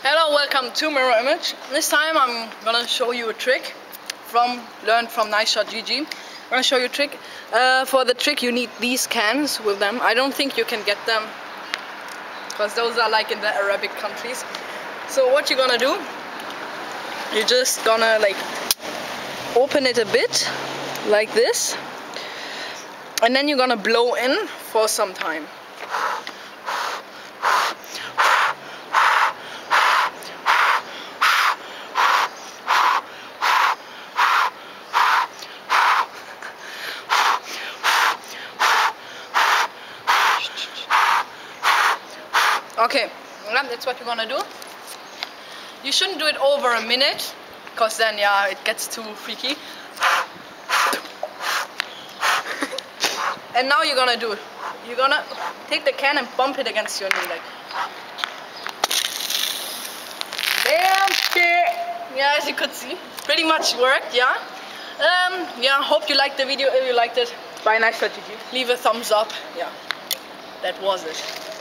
Hello, welcome to Mirror Image. This time I'm gonna show you a trick learned from NiceShot.gg. I'm gonna show you a trick. For the trick you need these cans with them. I don't think you can get them because those are like in the Arabic countries. So what you're gonna do, you're just gonna like open it a bit like this, and then you're gonna blow in for some time. Okay, that's what you're gonna do. You shouldn't do it over a minute, because then yeah, it gets too freaky. And now you're gonna do it. You're gonna take the can and bump it against your knee, like. Bam! Yeah, as you could see, pretty much worked. Yeah. Yeah. Hope you liked the video. If you liked it, by NiceShot.gg. Leave a thumbs up. Yeah. That was it.